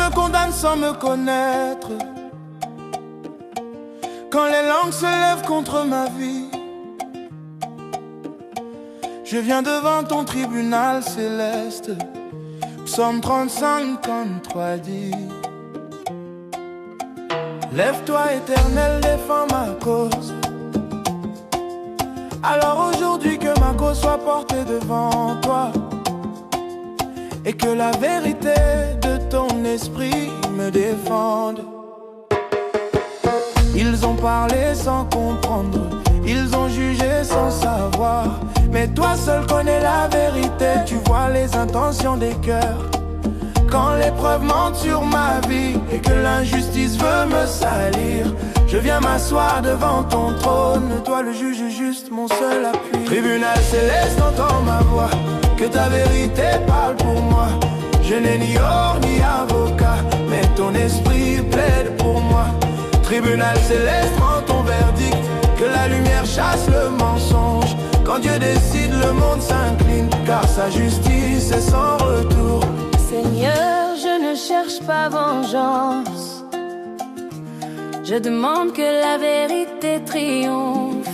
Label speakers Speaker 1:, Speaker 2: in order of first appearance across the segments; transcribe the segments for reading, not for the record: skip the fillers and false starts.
Speaker 1: me condamne sans me connaître, quand les langues se lèvent contre ma vie, je viens devant ton tribunal céleste. Psaume 35, 53 dit: lève-toi éternel, défends ma cause. Alors aujourd'hui que ma cause soit portée devant toi, et que la vérité de ton esprit me défende. Ils ont parlé sans comprendre, ils ont jugé sans savoir, mais toi seul connais la vérité. Tu vois les intentions des cœurs. Quand l'épreuve monte sur ma vie et que l'injustice veut me salir, je viens m'asseoir devant ton trône, toi le juge juste, mon seul appui. Tribunal céleste, entends ma voix, que ta vérité parle pour moi. Je n'ai ni or ni avocat, mais ton esprit plaide pour moi. Tribunal céleste, rends ton verdict, que la lumière chasse le mensonge. Quand Dieu décide, le monde s'incline, car sa justice est sans retour.
Speaker 2: Seigneur, je ne cherche pas vengeance, je demande que la vérité triomphe.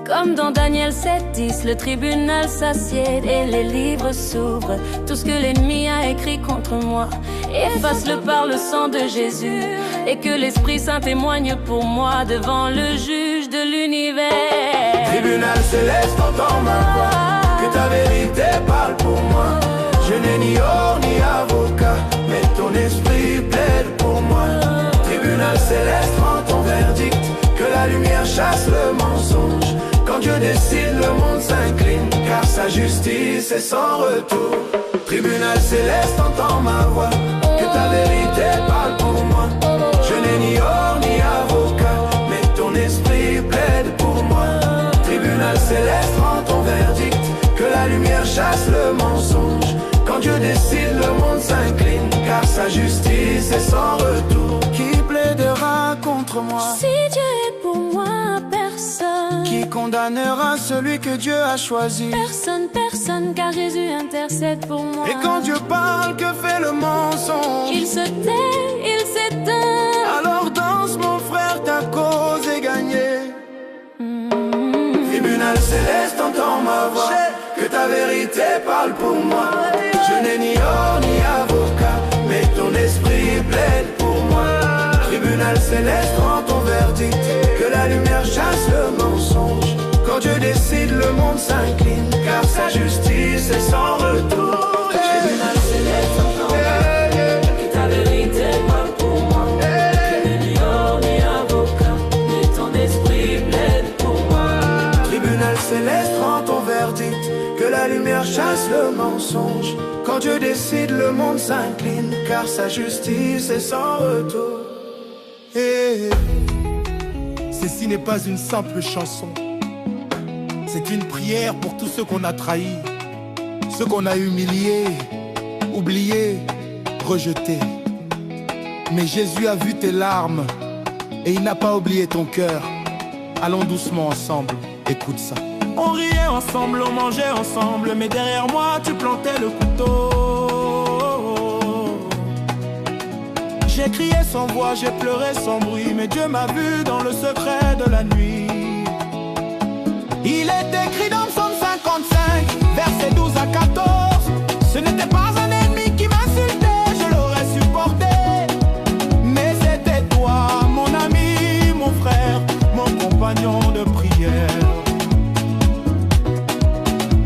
Speaker 2: Comme dans Daniel 7:10, le tribunal s'assied et les livres s'ouvrent. Tout ce que l'ennemi a écrit contre moi, efface-le par le sang de Jésus, et que l'Esprit Saint témoigne pour moi devant le juge de l'univers.
Speaker 1: Tribunal céleste, entends ma voix, que ta vérité parle pour moi. Je n'ai ni or ni avocat, mais ton esprit plaide pour moi. Tribunal céleste, rends ton verdict, que la lumière chasse le mensonge. Quand Dieu décide, le monde s'incline, car sa justice est sans retour. Tribunal céleste, entends ma voix, que ta vérité parle pour moi. Je n'ai ni or ni avocat, mais ton esprit plaide pour moi. Tribunal céleste, rends ton verdict, que la lumière chasse le mensonge. Quand Dieu décide, le monde s'incline, car sa justice est sans retour. Qui plaidera contre moi?
Speaker 2: Si Dieu est pour moi, personne.
Speaker 1: Qui condamnera celui que Dieu a choisi?
Speaker 2: Personne, personne, car Jésus intercède pour moi.
Speaker 1: Et quand Dieu parle, que fait le mensonge?
Speaker 2: Il se tait, il s'éteint.
Speaker 1: Alors danse mon frère, ta cause est gagnée. Tribunal céleste, entends ma voix, que ta vérité parle pour moi. Je n'ai ni or ni avocat, mais ton esprit plaide pour moi. Tribunal céleste, rends ton verdict, que la lumière chasse le mensonge. Quand Dieu décide, le monde s'incline, car sa justice est sans retour. Tribunal céleste, entends ma voix, que ta vérité parle pour moi. Je n'ai ni or ni avocat, mais ton esprit plaide pour moi. Tribunal céleste, rends ton verdict, que la lumière chasse le mensonge. Quand Dieu décide, le monde s'incline, car sa justice est sans retour.
Speaker 3: Hey, ceci n'est pas une simple chanson, c'est une prière pour tous ceux qu'on a trahis, ceux qu'on a humiliés, oubliés, rejetés. Mais Jésus a vu tes larmes et il n'a pas oublié ton cœur. Allons doucement ensemble, écoute ça.
Speaker 1: On riait ensemble, on mangeait ensemble, mais derrière moi tu plantais le couteau. J'ai crié sans voix, j'ai pleuré sans bruit, mais Dieu m'a vu dans le secret de la nuit. Il est écrit dans Psaume 55, versets 12 à 14. Ce n'était pas un ennemi qui m'insultait, je l'aurais supporté. Mais c'était toi, mon ami, mon frère, mon compagnon de prière.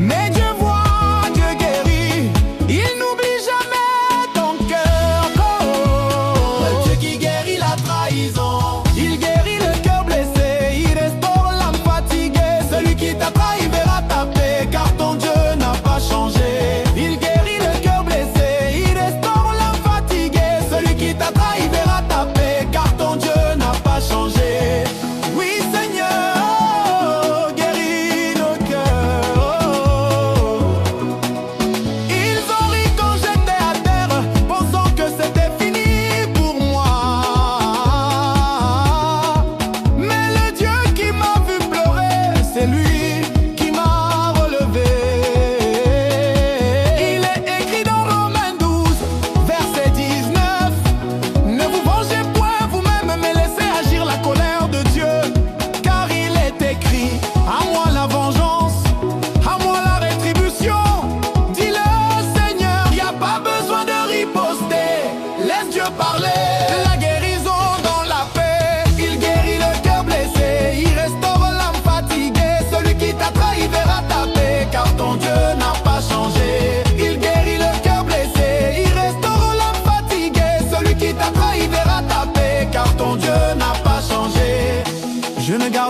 Speaker 1: Mais Dieu voit, Dieu guérit, il n'oublie jamais ton cœur. Oh, Dieu qui guérit la trahison, il guérit le cœur blessé, il restaure l'âme fatiguée. Celui qui t'a trahi verra ta paix, car ton Dieu n'a pas changé. Il guérit le cœur blessé.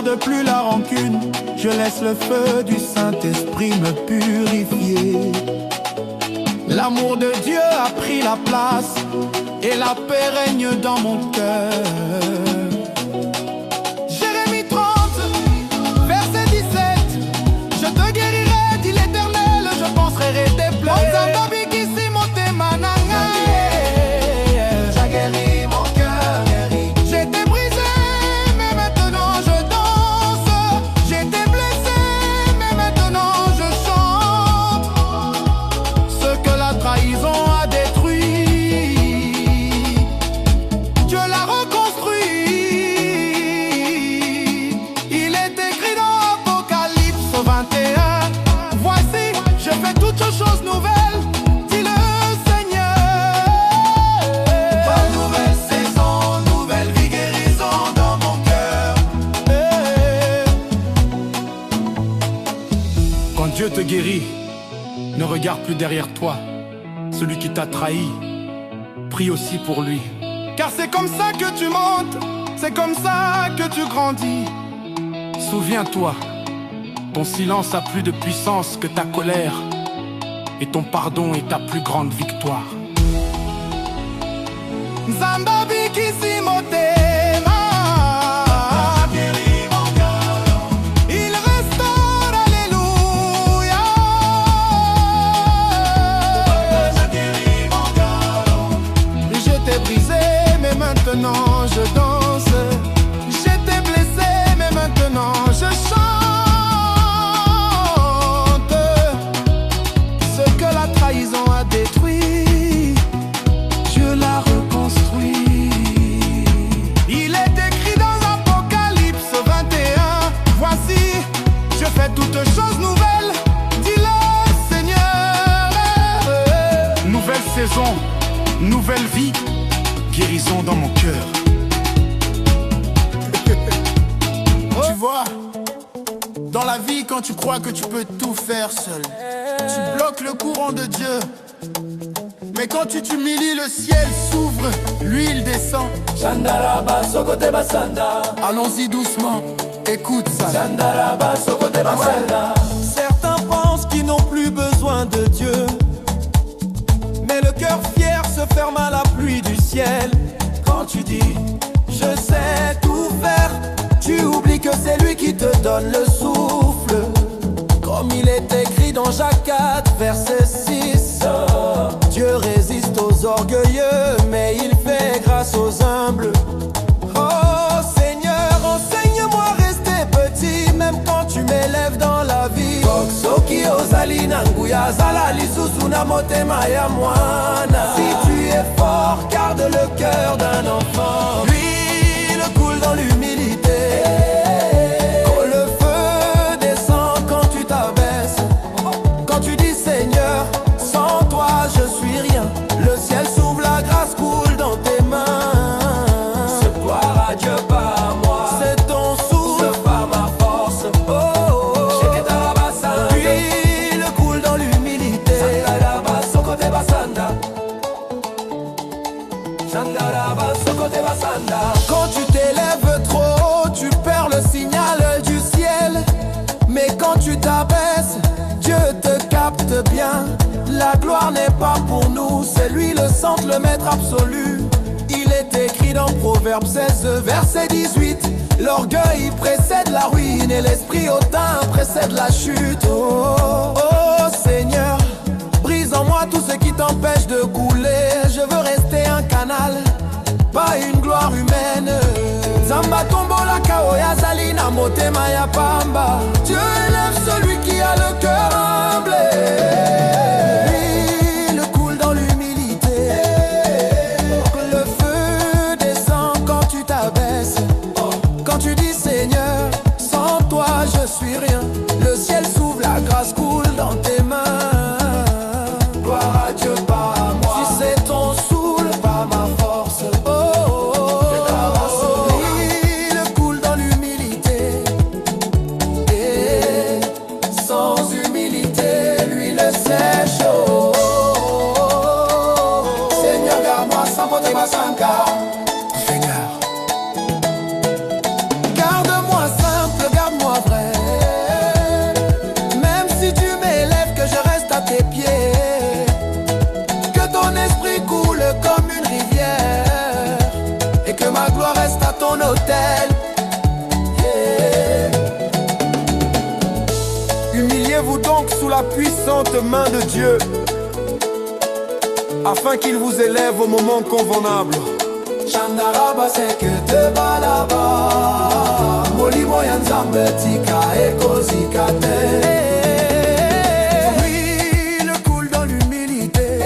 Speaker 3: garde plus la rancune, je laisse le feu du Saint-Esprit me purifier. L'amour de Dieu a pris la place et la paix règne dans mon cœur. Jérémie 30, verset 17. Je te guérirai, dit l'Éternel, je penserai tes pleurs.
Speaker 4: Dieu te guérit, ne regarde plus derrière toi. Celui qui t'a trahi, prie aussi pour lui.
Speaker 3: Car c'est comme ça que tu montes, c'est comme ça que tu grandis.
Speaker 4: Souviens-toi, ton silence a plus de puissance que ta colère, et ton pardon est ta plus grande victoire.
Speaker 3: Zambabi Kisimote. Maintenant je danse, j'étais blessé mais maintenant je chante. Ce que la trahison a détruit, Dieu l'a reconstruit. Il est écrit dans Apocalypse 21. Voici, je fais toutes choses nouvelles, dit le Seigneur.
Speaker 4: Nouvelle saison, nouvelle vie, guérison dans mon cœur.
Speaker 3: Tu vois, dans la vie, quand tu crois que tu peux tout faire seul, tu bloques le courant de Dieu. Mais quand tu t'humilies, le ciel s'ouvre, l'huile descend. Allons-y doucement, écoute ça.
Speaker 5: Certains pensent qu'ils n'ont plus besoin de Dieu, mais le cœur fier se ferme à la pluie du ciel. Quand tu dis je sais tout faire, tu oublies que c'est lui qui te donne le souffle. Comme il est écrit dans Jacques 4, verset 6. Dieu résiste aux orgueilleux, mais il fait grâce aux humbles. Oh Seigneur, enseigne-moi à rester petit, même quand tu m'élèves dans la vie. Si tu es fort, garde le cœur d'un enfant. L'huile coule dans l'humilité. Oh, le feu descend quand tu t'abaisses. Quand tu dis Seigneur, sans toi je suis rien. Le ciel s'ouvre, la grâce coule dans tes mains. C'est gloire à Dieu, pas à moi. C'est ton souffle, pas ma force. Oh, oh, oh. L'huile coule dans l'humilité. Quand tu t'élèves trop haut, tu perds le signal du ciel. Mais quand tu t'abaisses, Dieu te capte bien. La gloire n'est pas pour nous, c'est lui le centre, le maître absolu. Il est écrit dans Proverbe 16, verset 18. L'orgueil précède la ruine et l'esprit hautain précède la chute. Oh, oh Seigneur, brise en moi tout ce qui t'empêche de couler. Je veux rester un canal, pas une gloire humaine. Zamba tombola kaoya zalina motema ya pamba. Dieu élève celui qui a le cœur humble. L'huile coule dans l'humilité. Le feu descend quand tu t'abaisses. Quand tu dis Seigneur, sans toi je suis rien. Le ciel s'ouvre, la grâce coule dans tes mains. Gloire à Dieu, pas à moi. Si c'est ton souffle, pas ma force. Oh, oh, oh. L'huile coule dans l'humilité. Et sans humilité son autel. Humiliez-vous donc sous la puissante main de Dieu, afin qu'il vous élève au moment convenable. Chandaraba sekete balaba, molimo ya Nzambe tika ekozikate. Oui, le coule dans l'humilité.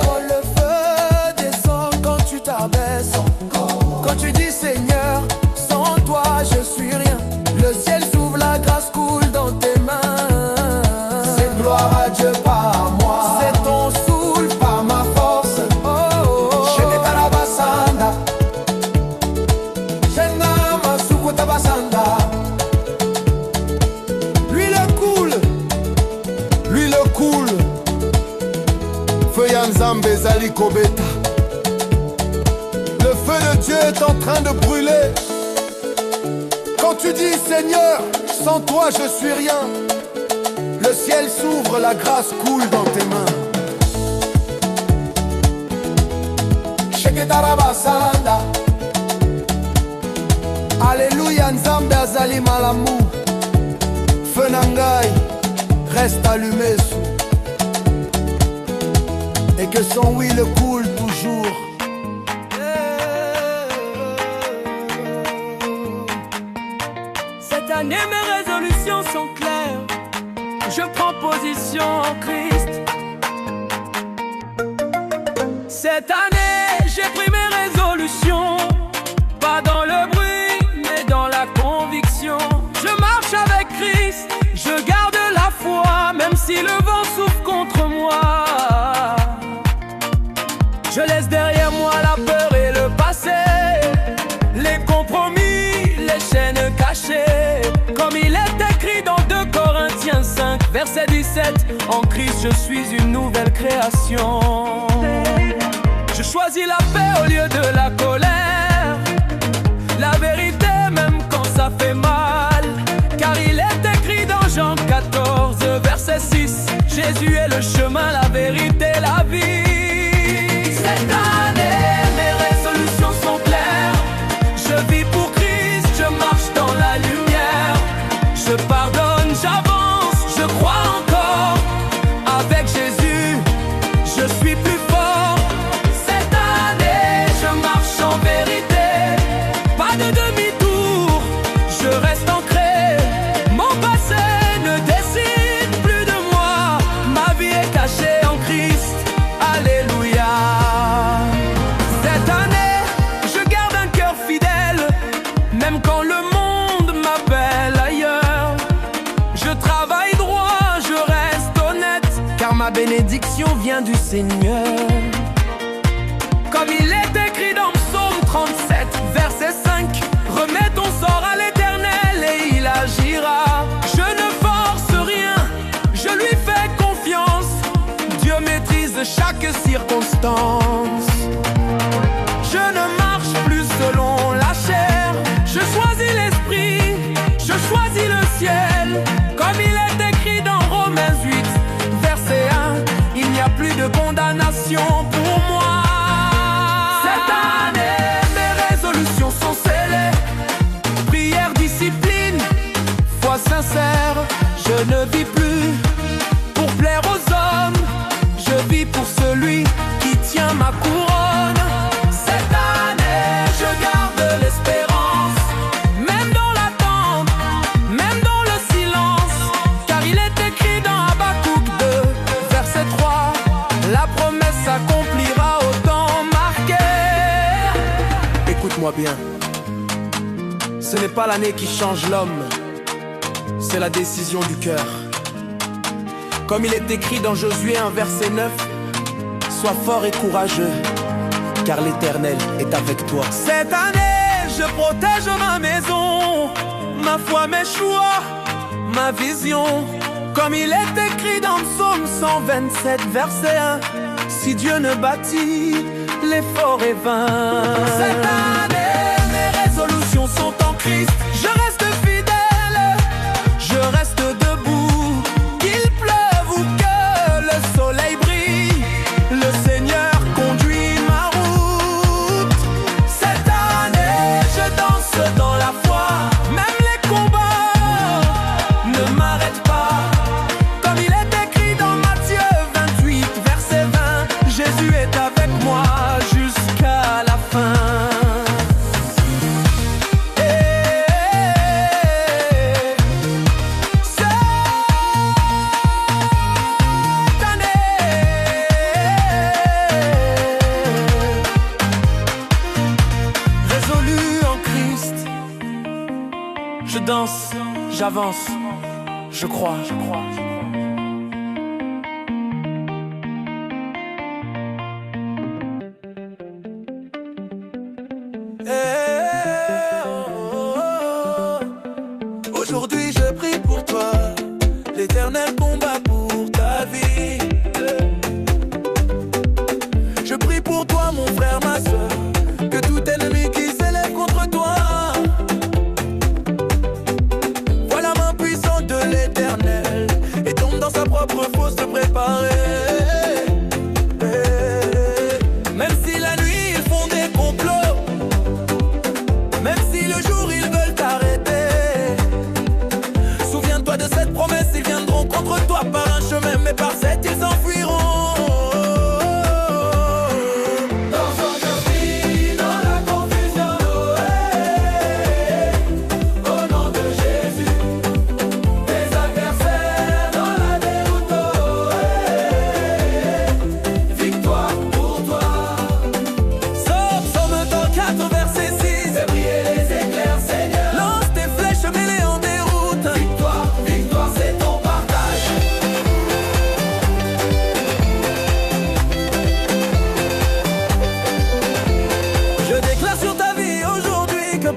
Speaker 5: Quand le feu descend, quand tu t'abaisses, quand tu dis Seigneur, sans toi je suis rien. Le ciel s'ouvre, la grâce coule dans tes mains. C'est gloire à Dieu, pas à moi. C'est ton soul, pas ma force. L'huile coule. Feu ya Nzambe ezali kobeta. Le feu de Dieu est en train de brûler. Quand tu dis Seigneur, sans toi je suis rien, le ciel s'ouvre, la grâce coule dans tes mains. Sheketarabasanda. Alléluia, Nzambe azali malamu. Feu nangai reste allumé sous, et que son huile coule toujours.
Speaker 6: Cette année mes résolutions sont claires. Je prends position en Christ. Cette année j'ai pris mes résolutions, pas dans le bruit mais dans la conviction. Je marche avec Christ, je garde la foi, même si le vent souffle contre moi. Je laisse derrière moi la peur et le passé, les compromis, les chaînes cachées. Comme il est écrit dans 2 Corinthiens 5, verset 17, en Christ je suis une nouvelle création. Je choisis la paix au lieu de la colère, la vérité même quand ça fait mal, car il est écrit dans Jean 14, verset 6, Jésus est le chemin, la vérité, la vie. Cette année, mes résolutions sont claires. Je vis pour Christ, je marche dans la lumière. Je pardonne, j'avance, je crois encore. Avec Jésus, je suis plus fort. Cette année, je marche en vérité. Pas de demi-tour, je reste ancré. Mon passé ne décide plus de moi. Ma vie est cachée en Christ. Alléluia. Cette année, je garde un cœur fidèle, même quand le monde m'appelle ailleurs. Je travaille droit, je reste honnête, car ma bénédiction vient du Seigneur. Comme il est écrit dans Psaume 37, verset 5, remets ton sort à l'Éternel et il agira. Je ne force rien, je lui fais confiance. Dieu maîtrise chaque circonstance. Je ne marche plus selon la chair, je choisis l'esprit, je choisis le ciel. Comme il est écrit dans Romains 8, verset 1, il n'y a plus de condamnation pour moi. Cette année, mes résolutions sont scellées. Prière, discipline, foi sincère. Je ne vis plus pour plaire aux hommes, je vis pour celui qui tient ma couronne. Cette année, je garde l'espérance, même dans l'attente, même dans le silence, car il est écrit dans Habakkuk 2, verset 3, la promesse s'accomplira au temps marqué.
Speaker 5: Écoute-moi bien, ce n'est pas l'année qui change l'homme, c'est la décision du cœur. Comme il est écrit dans Josué 1, verset 9, sois fort et courageux, car l'Éternel est avec toi.
Speaker 6: Cette année, je protège ma maison, ma foi, mes choix, ma vision. Comme il est écrit dans Psaume 127, verset 1, si Dieu ne bâtit, l'effort est vain. Cette année, mes résolutions sont en Christ. Je reste fidèle, je reste debout. Qu'il pleuve ou que le soleil brille, le Seigneur conduit ma route. Cette année, Je danse, j'avance, je crois.
Speaker 5: Aujourd'hui je prie pour toi, l'Éternel combat pour ta vie. Je prie pour toi mon frère, ma soeur, que tout ennemi qui s'élève contre toi voit la main puissante de l'Éternel et tombe dans sa propre fosse se préparer. Même si la nuit ils font des complots, même si le jour ils veulent t'arrêter, souviens-toi de cette promesse, ils viendront contre toi par un chemin, mais par sept ils s'enfuiront.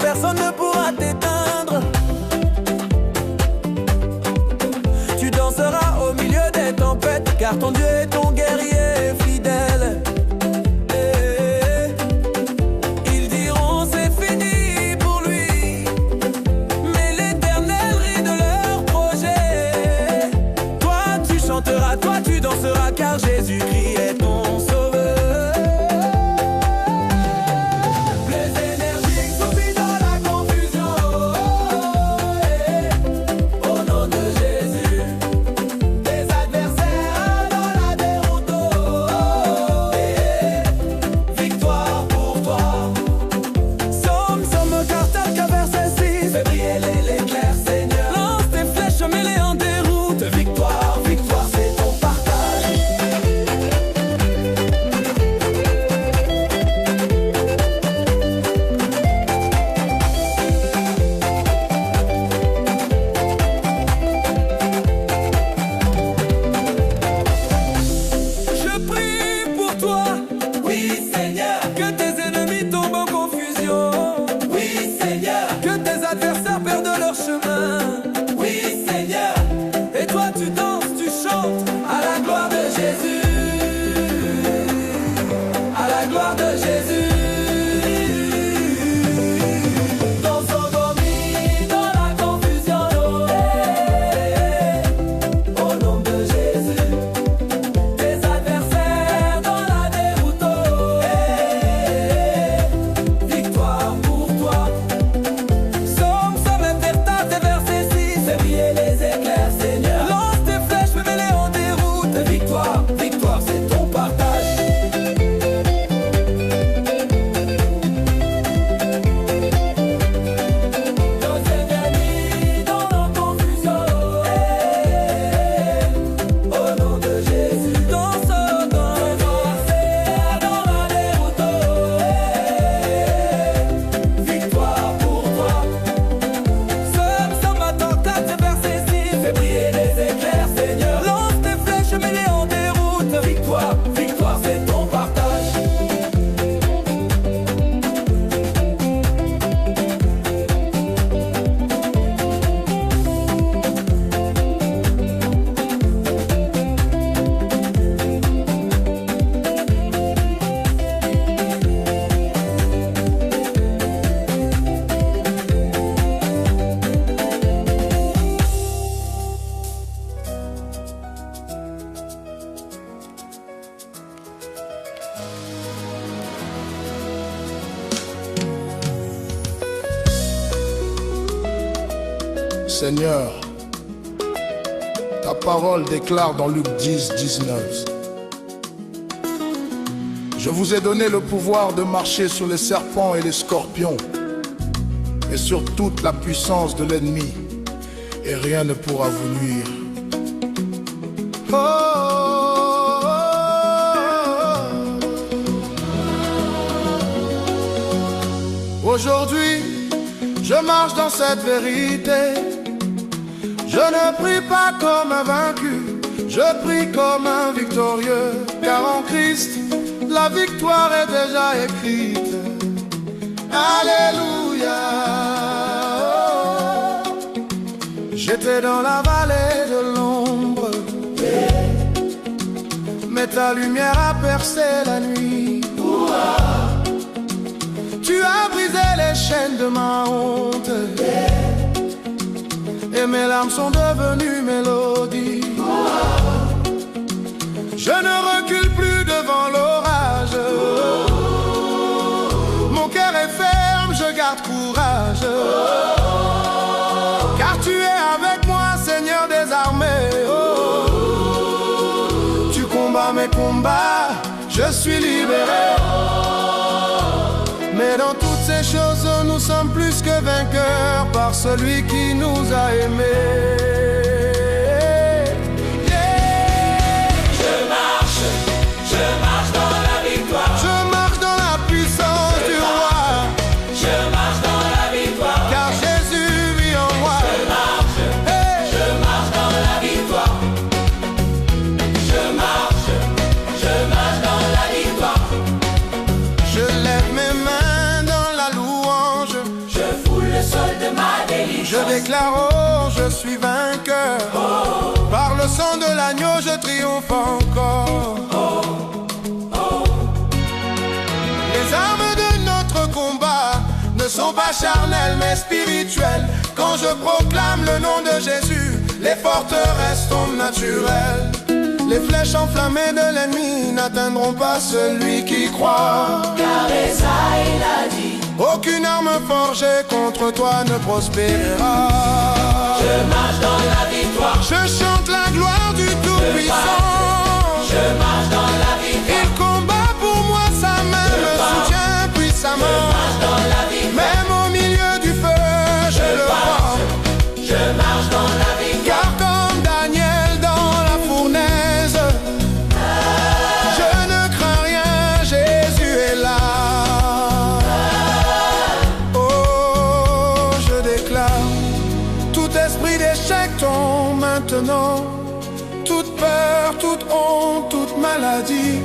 Speaker 5: Personne ne pourra t'éteindre. Tu danseras au milieu des tempêtes, car ton Dieu est ton guerrier fidèle. Ils diront c'est fini pour lui, mais l'Éternel rit de leur projet. Toi tu chanteras, toi tu danseras, car Jésus-Christ est ton sauveur.
Speaker 3: Seigneur, ta parole déclare dans Luc 10, 19: je vous ai donné le pouvoir de marcher sur les serpents et les scorpions et sur toute la puissance de l'ennemi, et rien ne pourra vous nuire. Aujourd'hui, je marche dans cette vérité. Je ne prie pas comme un vaincu, je prie comme un victorieux, car en Christ, la victoire est déjà écrite. Alléluia. J'étais dans la vallée de l'ombre, mais ta lumière a percé la nuit. Tu as brisé les chaînes de ma honte, et mes larmes sont devenues mélodies. Je ne recule plus devant l'orage. Mon cœur est ferme, je garde courage. Car tu es avec moi, Seigneur des armées. Tu combats mes combats, je suis libéré. Mais dans toutes ces choses, nous sommes plus que vainqueurs par celui qui nous a aimés. Je déclare, oh, je suis vainqueur. Par le sang de l'agneau, je triomphe encore. Les armes de notre combat ne sont pas charnelles mais spirituelles. Quand je proclame le nom de Jésus, les forteresses tombent naturelles. Les flèches enflammées de l'ennemi n'atteindront pas celui qui croit.
Speaker 7: Car Esaïe l'a dit.
Speaker 3: Aucune arme forgée contre toi ne prospérera.
Speaker 7: Je marche dans la victoire.
Speaker 3: Je chante la gloire du Tout-Puissant.
Speaker 7: Je marche dans la victoire.
Speaker 3: Il combat pour moi, sa main me soutient puissamment.
Speaker 7: Je marche dans la victoire.
Speaker 3: Même au milieu du feu, je le vois.
Speaker 7: Je marche dans la victoire.
Speaker 3: Car comme Daniel dans la fournaise, je ne crains rien, Jésus est là. Tombe maintenant, toute peur, toute honte, toute maladie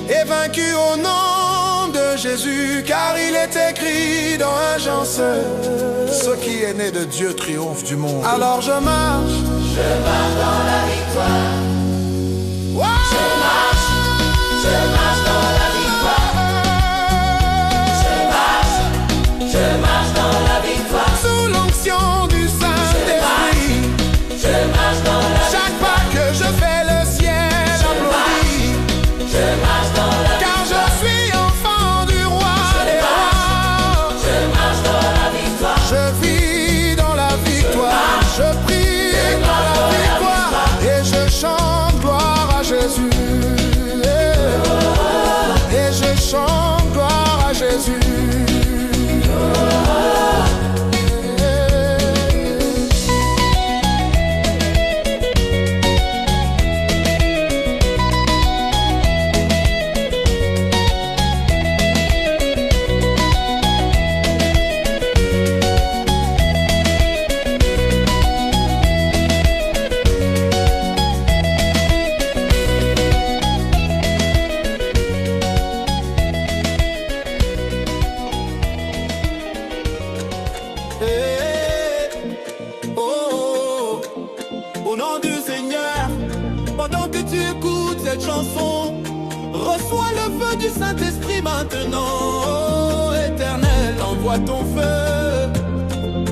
Speaker 3: est vaincue au nom de Jésus, car il est écrit dans un Jean 16, ce qui est né de Dieu triomphe du monde. Alors je marche
Speaker 7: dans la victoire.
Speaker 3: Wow!
Speaker 7: Je marche dans la victoire. Je marche dans la victoire.
Speaker 3: Sous l'onction du Saint-Esprit,
Speaker 7: je marche dans la victoire.
Speaker 3: Chaque pas que je fais, le ciel applaudit.
Speaker 7: Je marche dans la victoire.
Speaker 3: Car je suis enfant du roi des rois.
Speaker 7: Je marche dans la victoire.
Speaker 3: Je vis dans la victoire. Je prie dans la victoire. Et je chante gloire à Jésus. Et je chante gloire à Jésus.
Speaker 5: Au nom du Seigneur, pendant que tu écoutes cette chanson, reçois le feu du Saint-Esprit maintenant. Oh, Éternel, envoie ton feu,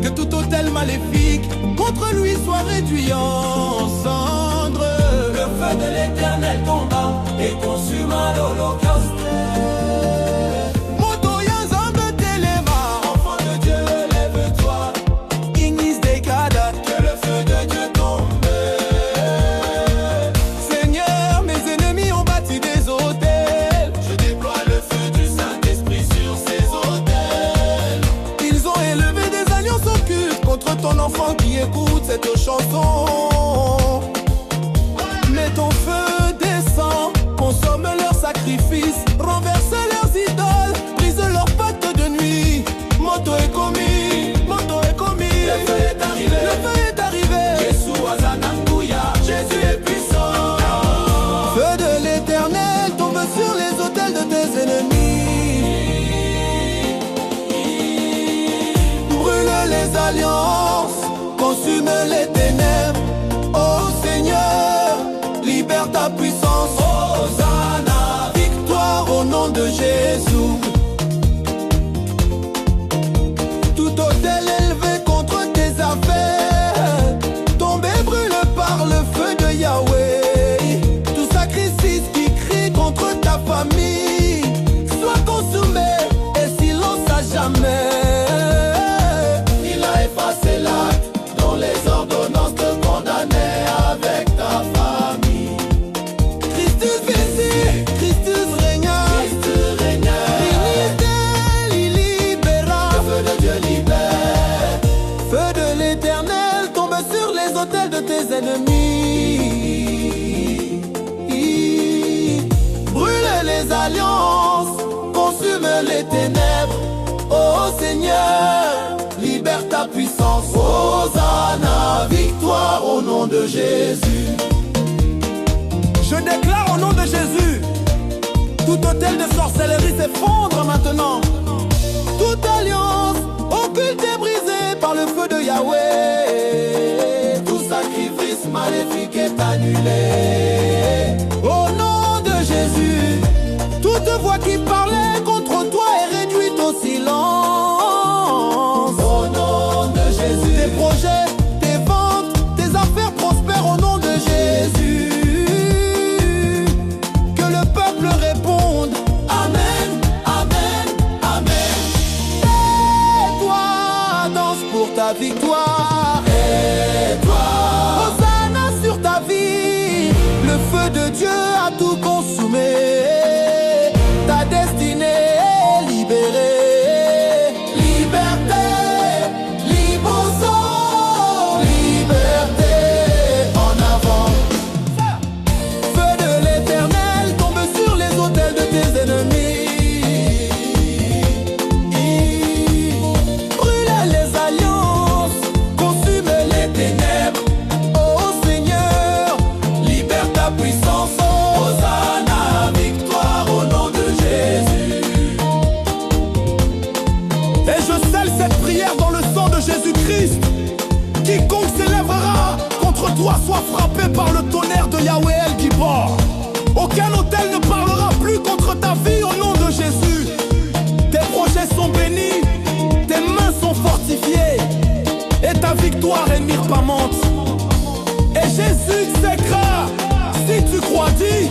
Speaker 5: que tout autel maléfique contre lui soit réduit en cendres.
Speaker 7: Le feu de l'Éternel tomba et consuma l'holocauste.
Speaker 5: Ton enfant qui écoute cette chanson, mais ton feu descend, consomme leurs sacrifices, renverse leurs idoles, brise leurs pactes de les alliances, consume les ténèbres. Oh Seigneur, libère ta puissance. Hosanna, victoire au nom de Jésus. Tout autel élevé contre tes affaires, tombé brûle par le feu de Yahweh. Tout sacrifice qui crie contre ta famille, soit consumé et silence à jamais. Il a effacé l'acte dont les ordonnances te condamnaient avec ta famille. Christus visi, Christus régna, il libéra. Le feu de Dieu libère. Feu de l'Éternel tombe sur les autels de tes ennemis. Brûle les alliances, consume les ténèbres. Oh Seigneur, libère ta puissance. Hosanna, victoire au nom de Jésus. Je déclare au nom de Jésus, tout autel de sorcellerie s'effondre maintenant. Toute alliance occulte est brisée par le feu de Yahweh. Tout sacrifice maléfique est annulé. Au nom de Jésus, toute voix qui parlait contre toi est réduite au silence. Au nom de Jésus, tes projets, tes ventes, tes affaires prospèrent au nom de Jésus. Que le peuple réponde Amen, Amen, Amen. Et toi, danse pour ta victoire. Et toi, Hosanna sur ta vie. Le feu de Dieu a tout consumé. Ta destinée est libérée. Liberté, liboso, liberté, en avant. Feu de l'Éternel tombe sur les autels de tes ennemis. Brûle les alliances, consume les ténèbres. Oh Seigneur, libère ta puissance. Hosanna, victoire au nom de Jésus. Et je scelle cette prière dans le sang de Jésus-Christ. Quiconque s'élèvera contre toi soit frappé par le tonnerre de Yahweh El Gibor. Aucun autel ne parlera plus contre ta vie au nom de Jésus. Tes projets sont bénis, tes mains sont fortifiées, et ta victoire est myrpamante. Et Jésus s'écra. Si tu crois, dis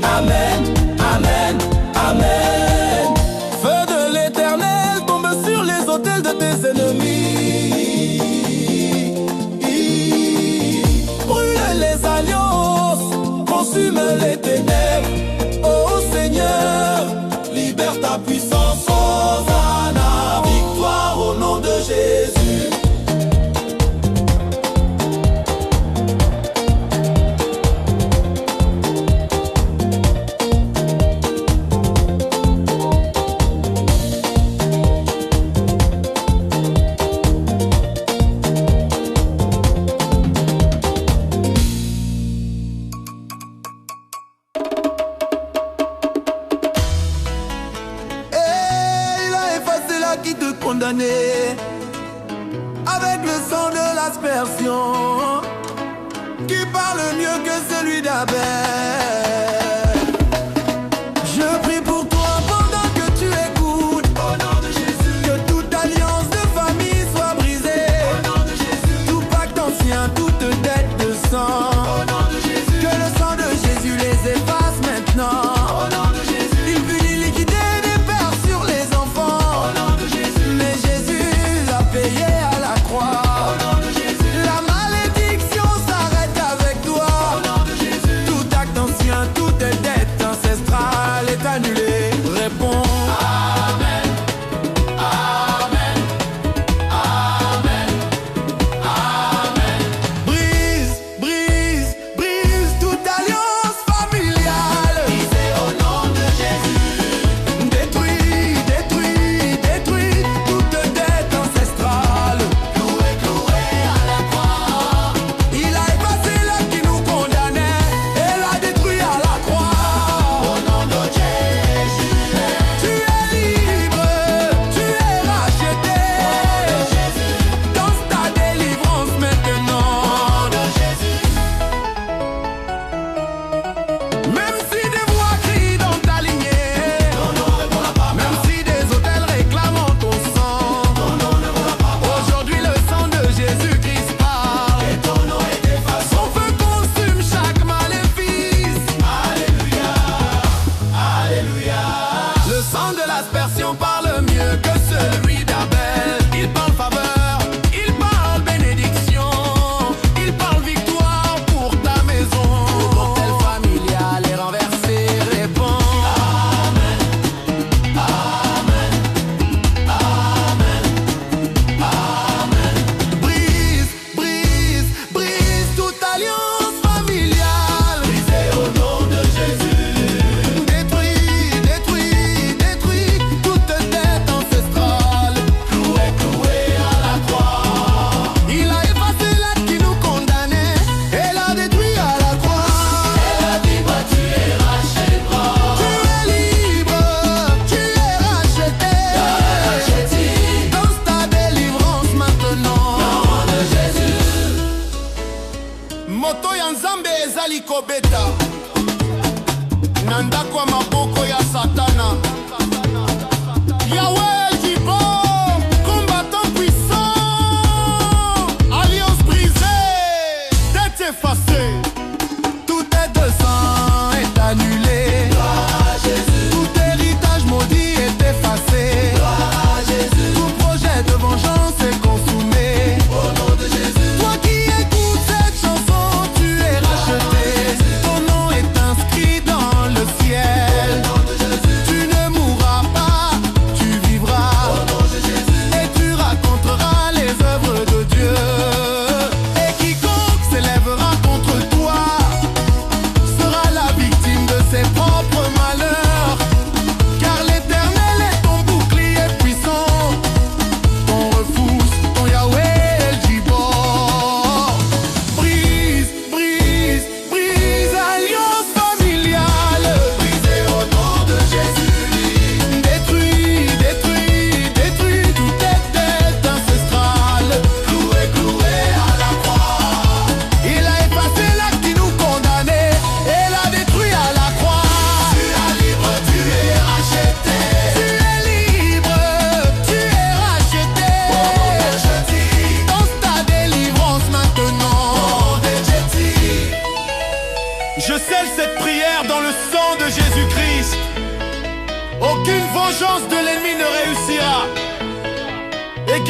Speaker 5: Amen, Amen, Amen. Feu de l'Éternel tombe sur les autels de tes ennemis. Brûle les alliances, consume les ténèbres. Oh Seigneur, libère ta puissance. Hosanna, victoire au nom de Jésus. Qui te condamnait avec le sang de l'aspersion, qui parle mieux que celui d'Abel. Je prie pour toi pendant que tu écoutes. Au nom de Jésus, que toute alliance de famille soit brisée. Au nom de Jésus, tout pacte ancien, toute dette de sang. Au nom de Jésus, que le sang de Jésus les efface maintenant. Au nom de Jésus, il fut l'iniquité des pères sur les enfants. Mais Jésus l'a payé à la croix. Au nom de Jésus, la malédiction s'arrête avec toi. Au nom de Jésus, tout acte ancien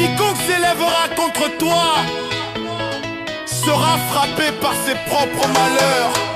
Speaker 3: Quiconque s'élèvera contre toi sera frappé par ses propres malheurs.